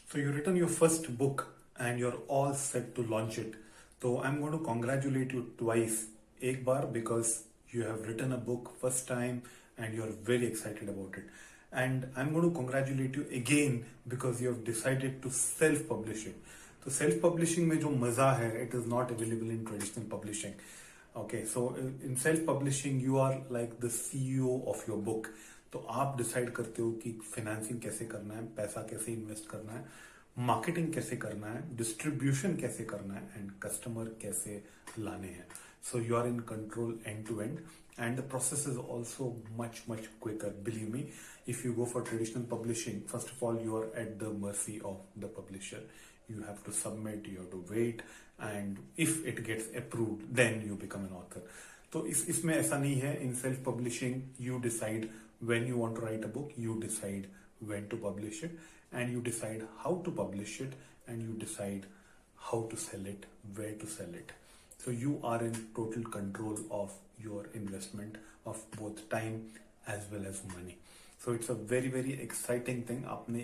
So you written your first book and you're all set to launch it. So I'm going to congratulate you twice. एक बार because you have written a book first time and you're very excited about it. And I'm going to congratulate you again because you have decided to self-publish it. तो self-publishing में जो मजा है, it is not available in traditional publishing. Okay, so in self-publishing you are like the CEO of your book. तो आप decide करते हो कि फाइनेंसिंग कैसे करना है, पैसा कैसे इन्वेस्ट करना है, मार्केटिंग कैसे करना है, डिस्ट्रीब्यूशन कैसे करना है एंड कस्टमर कैसे लाने हैं. So you are in control end to end and the process is also much quicker. Believe me, if you go for traditional publishing, first of all you are at the mercy of the publisher. You have to submit, you have to wait, and if it gets approved then you become an author. तो इसमें ऐसा नहीं है. In self publishing you decide when you want to write a book, you decide when to publish it, and you decide how to publish it, and you decide how to sell it, where to sell it. So you are in total control of your investment of both time as well as money. So it's a very exciting thing. आपने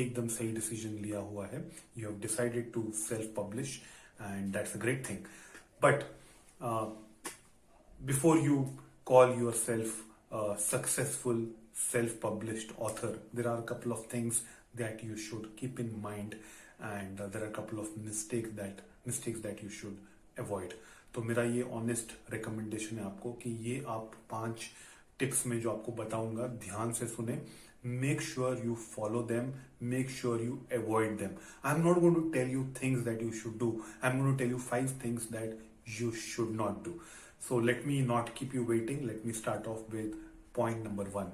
एकदम सही decision लिया हुआ है. You have decided to self publish and that's a great thing. But before you call yourself a successful self-published author, there are a couple of things that you should keep in mind, and there are a couple of mistakes that you should avoid. तो मेरा ये honest recommendation है आपको कि ये आप 5 tips में जो आपको बताऊंगा ध्यान से सुने. Make sure you follow them. Make sure you avoid them. I'm not going to tell you things that you should do. I'm going to tell you 5 things that you should not do. So let me not keep you waiting. Let me start off with point number 1.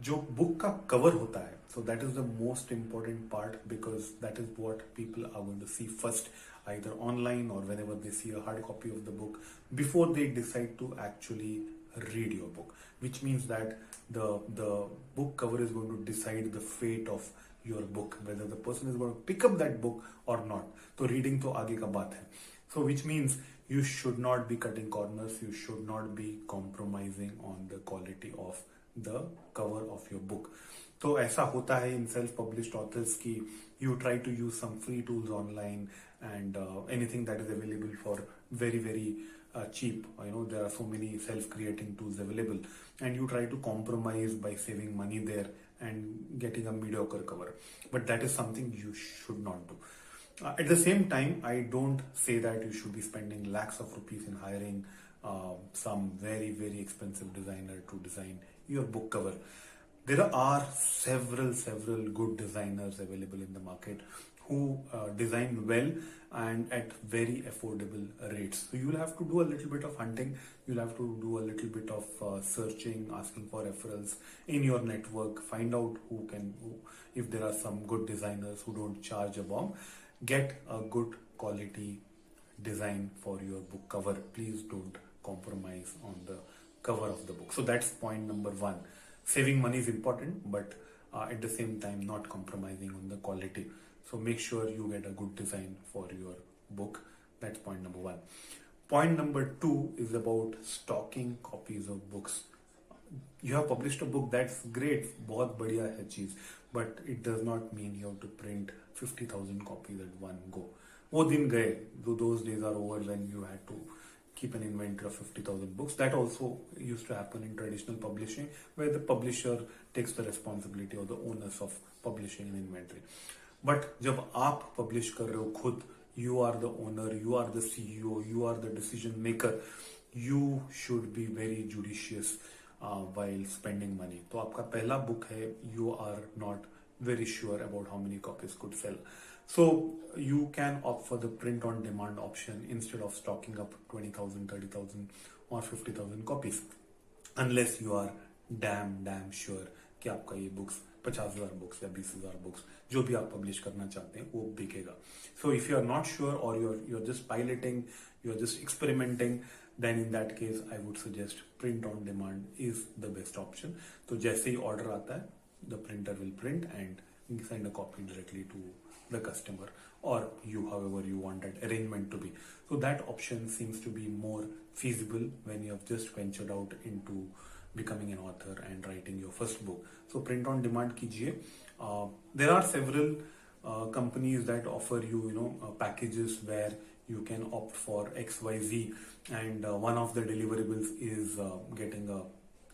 जो book का cover होता है, so that is the most important part because that is what people are going to see first, either online or whenever they see a hard copy of the book before they decide to actually read your book, which means that the book cover is going to decide the fate of your book, whether the person is going to pick up that book or not. तो reading तो आगे का बात है. So which means you should not be cutting corners, you should not be compromising on the quality of the cover of your book. तो ऐसा होता है in self-published authors की you try to use some free tools online and anything that is available for very cheap. You know, there are so many self-creating tools available and you try to compromise by saving money there and getting a mediocre cover. But that is something you should not do. At the same time, I don't say that you should be spending lakhs of rupees in hiring some very expensive designer to design your book cover. There are several good designers available in the market who design well and at very affordable rates. So you'll have to do a little bit of hunting, you'll have to do a little bit of searching, asking for referrals in your network, find out if there are some good designers who don't charge a bomb. Get a good quality design for your book cover. Please don't compromise on the cover of the book. So that's point number 1. Saving money is important, but at the same time not compromising on the quality. So make sure you get a good design for your book. That's point number 1. Point number 2 is about stocking copies of books. You have published a book, that's great, बहुत बढ़िया है चीज, but it does not mean you have to print 50,000 copies at one go. वो दिन गए, those days are over when you had to keep an inventory of 50,000 books. That also used to happen in traditional publishing, where the publisher takes the responsibility or the onus of publishing an inventory. But जब आप publish कर रहे हो खुद, you are the owner, you are the CEO, you are the decision maker. You should be very judicious while spending money. तो आपका पहला book है, you are not very sure about how many copies could sell. So you can opt for the print on demand option instead of stocking up 20,000, 30,000 or 50,000 copies, unless you are damn sure कि आपका ये books 50,000 books या 20,000 books जो भी आप publish करना चाहते हैं वो बिकेगा. So if you are not sure or you're just piloting, you're just experimenting, then in that case I would suggest print on demand is the best option. तो जैसे ही order आता है, the printer will print and send a copy directly to the customer or you, however you want that arrangement to be. So that option seems to be more feasible when you have just ventured out into becoming an author and writing your first book. So print on demand कीजिए. There are several companies that offer you packages where you can opt for XYZ, and one of the deliverables is getting a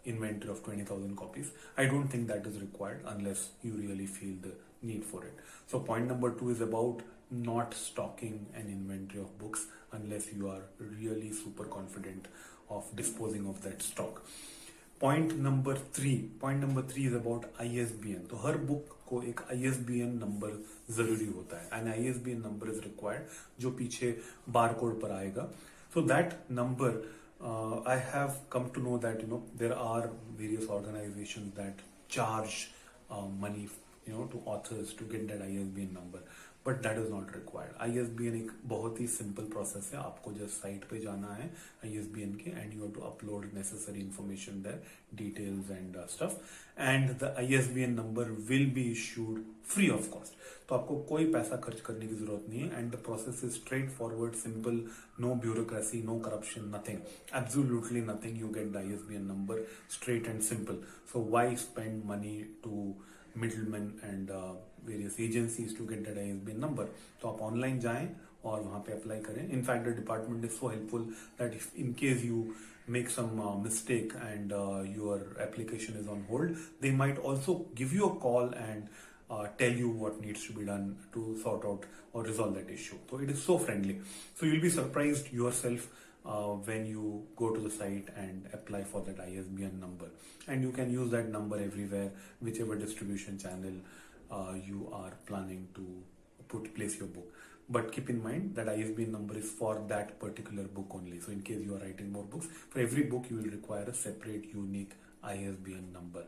inventory of 20,000 copies. I don't think that is required unless you really feel the need for it. So point number 2 is about not stocking an inventory of books unless you are really super confident of disposing of that stock. Point number 3 is about ISBN. तो हर book को एक ISBN number जरूरी होता है, and ISBN number is required जो पीछे bar code पर आएगा. So that number I have come to know that there are various organizations that charge money to authors to get that ISBN number, but that is not required. ISBN एक बहुत ही simple process है. आपको just site पे जाना है ISBN के, and you have to upload necessary information there, details and stuff, and the ISBN number will be issued free of cost. तो आपको कोई पैसा खर्च करने की जरूरत नहीं है, and the process is straightforward, simple, no bureaucracy, no corruption, nothing, absolutely nothing. You get the ISBN number straight and simple. So why spend money to middlemen and various agencies to get that ISBN number? तो आप online जाएं और वहाँ पे apply करें. In fact the department is so helpful that if in case you make some mistake and your application is on hold, they might also give you a call and tell you what needs to be done to sort out or resolve that issue. So it is so friendly. So you'll be surprised yourself when you go to the site and apply for that ISBN number. And you can use that number everywhere, whichever distribution channel you are planning to place your book. But keep in mind that ISBN number is for that particular book only. So in case you are writing more books, for every book you will require a separate unique ISBN number.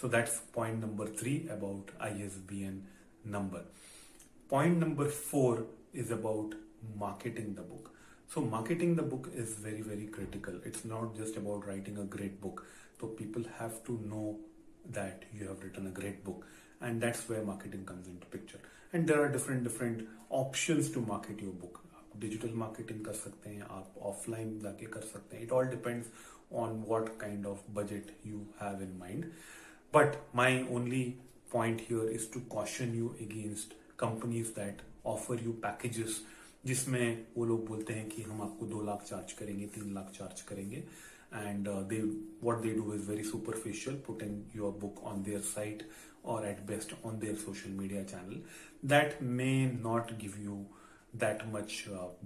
So that's point number 3 about ISBN number. Point number 4 is about marketing the book. So marketing the book is very, very critical. It's not just about writing a great book. So people have to know that you have written a great book, and that's where marketing comes into picture. And there are different options to market your book. आप digital marketing कर सकते हैं, आप offline जाके कर सकते हैं. It all depends on what kind of budget you have in mind. But my only point here is to caution you against companies that offer you packages जिसमें वो लोग बोलते हैं कि हम आपको 2 लाख चार्ज करेंगे, 3 लाख चार्ज करेंगे, and what they do is very superficial, putting your book on their site or at best on their social media channel. That may not give you that much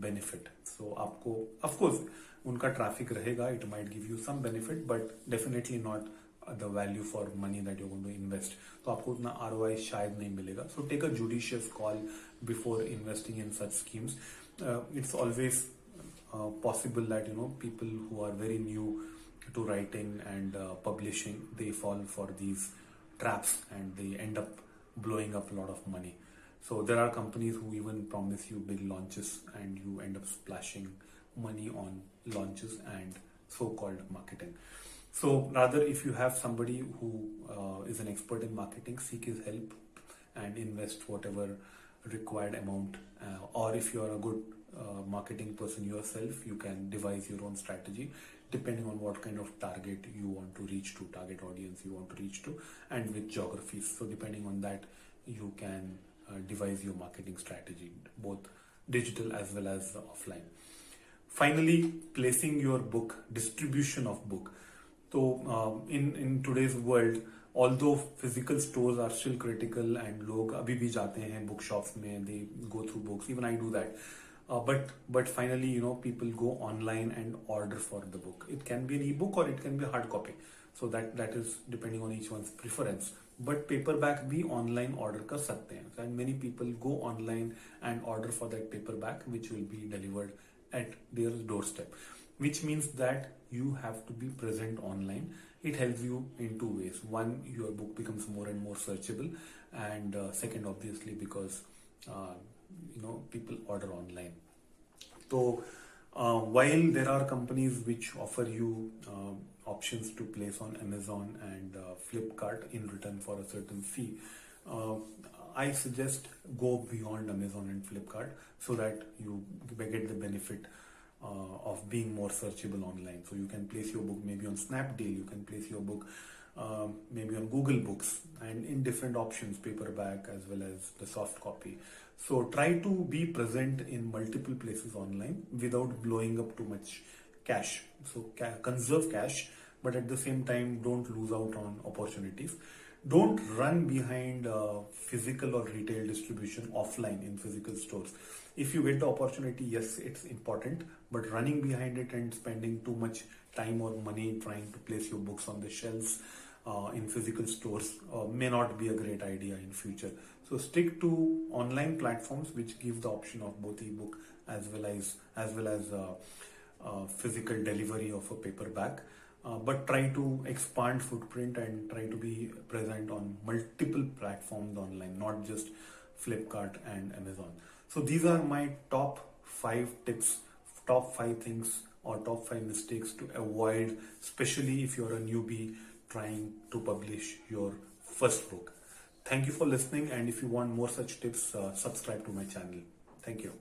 benefit. So आपको of course उनका traffic रहेगा, it might give you some benefit, but definitely not the value for money that you're going to invest. तो आपको उतना ROI शायद नहीं मिलेगा. So take a judicious call before investing in such schemes. It's always possible that people who are very new to writing and publishing, they fall for these traps and they end up blowing up a lot of money. So there are companies who even promise you big launches and you end up splashing money on launches and so-called marketing. So rather, if you have somebody who is an expert in marketing, seek his help and invest whatever required amount. Or if you are a good marketing person yourself, you can devise your own strategy depending on what kind of target you want to reach to, target audience you want to reach to, and which geographies. So depending on that, you can devise your marketing strategy, both digital as well as offline. Finally, placing your book, distribution of book. So in today's world, although physical stores are still critical and लोग अभी भी जाते हैं book shops में, they go through books, even I do that. But finally, people go online and order for the book. It can be an ebook or it can be a hard copy. So that is depending on each one's preference. But paperback भी online order कर सकते हैं. And many people go online and order for that paperback, which will be delivered at their doorstep. Which means that you have to be present online. It helps you in 2 ways. One, your book becomes more and more searchable, and second, obviously, because people order online. So while there are companies which offer you options to place on Amazon and Flipkart in return for a certain fee, I suggest go beyond Amazon and Flipkart so that you get the benefit of being more searchable online. So you can place your book maybe on Snapdeal, you can place your book maybe on Google Books and in different options, paperback as well as the soft copy. So try to be present in multiple places online without blowing up too much cash. So conserve cash, but at the same time, don't lose out on opportunities. Don't run behind physical or retail distribution offline in physical stores. If you get the opportunity, yes, it's important, but running behind it and spending too much time or money trying to place your books on the shelves in physical stores may not be a great idea in future. So stick to online platforms which give the option of both ebook as well as physical delivery of a paperback. But try to expand footprint and try to be present on multiple platforms online, not just Flipkart and Amazon. So these are my top 5 tips, top 5 things or top 5 mistakes to avoid, especially if you're a newbie trying to publish your first book. Thank you for listening, and if you want more such tips, subscribe to my channel. Thank you.